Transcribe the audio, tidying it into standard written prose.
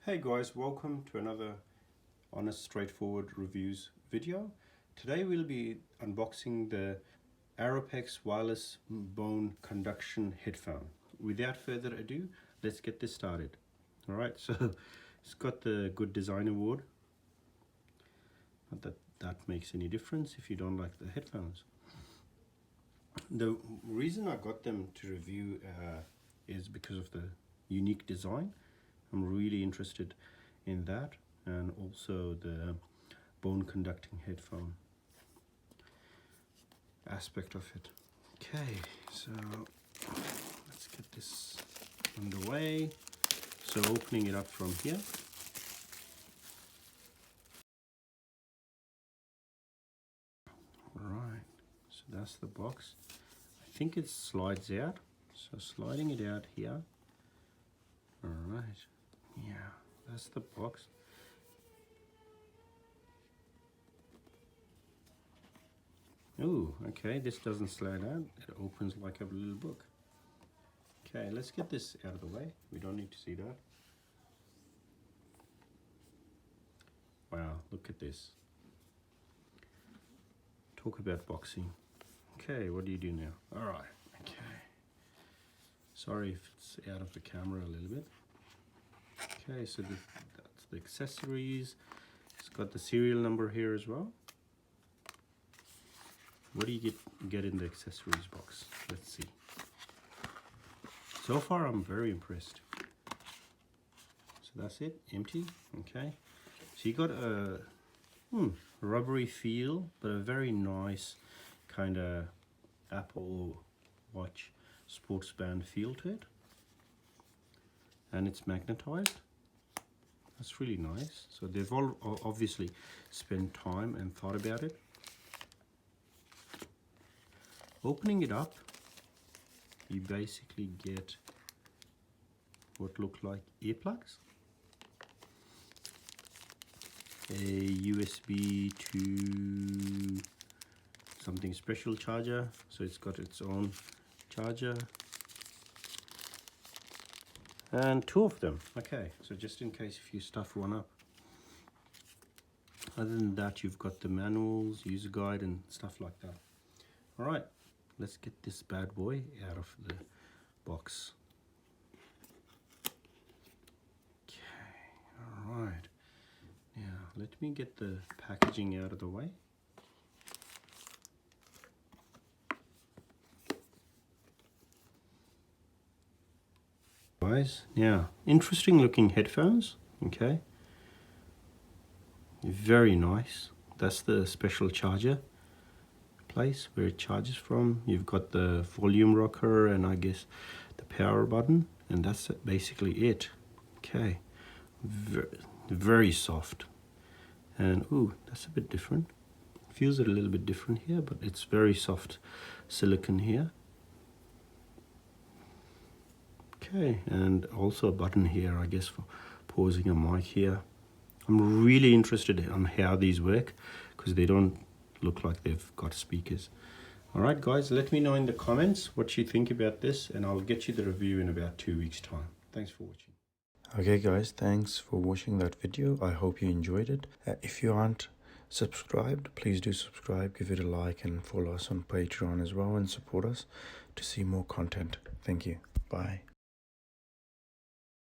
Hey guys, welcome to another honest, straightforward reviews video. Today we'll be unboxing the Aeropex wireless bone conduction headphone. Without further ado, let's get this started. Alright, so it's got the Good Design Award. Not that that makes any difference if you don't like the headphones. The reason I got them to review is because of the unique design. I'm really interested in that, and also the bone conducting headphone aspect of it. Okay, so let's get this underway. So opening it up from here. Right, so that's the box. I think it slides out, so sliding it out here. All right. Yeah, that's the box. Oh, okay, this doesn't slide out. It opens like a little book. Okay, let's get this out of the way. We don't need to see that. Wow, look at this. Talk about boxing. Okay, what do you do now? All right, okay. Sorry if it's out of the camera a little bit. Okay, so that's the accessories. It's got the serial number here as well. What do you get in the accessories box? Let's see. So far, I'm very impressed. So that's it, empty. Okay. So you got a rubbery feel, but a very nice kind of Apple Watch sports band feel to it. And it's magnetized. That's really nice. So they've all obviously spent time and thought about it. Opening it up, you basically get what look like earplugs, a USB to something special charger, so it's got its own charger, and two of them. Okay, so just in case if you stuff one up. Other than that, you've got the manuals, user guide, and stuff like that. All right, let's get this bad boy out of the box. Okay, all right. Now, let me get the packaging out of the way. Guys, now, interesting looking headphones, okay. Very nice. That's the special charger place where it charges from. You've got the volume rocker and I guess the power button, and that's basically it. Okay, very soft, and ooh, that's a bit different. Feels a little bit different here, but it's very soft silicone here. Okay, and also a button here, I guess, for pausing a mic here. I'm really interested on how these work because they don't look like they've got speakers. All right, guys, let me know in the comments what you think about this, and I'll get you the review in about 2 weeks' time. Thanks for watching. Okay guys, thanks for watching that video. I hope you enjoyed it. If you aren't subscribed, please do subscribe, give it a like, and follow us on Patreon as well, and support us to see more content. Thank you. Bye.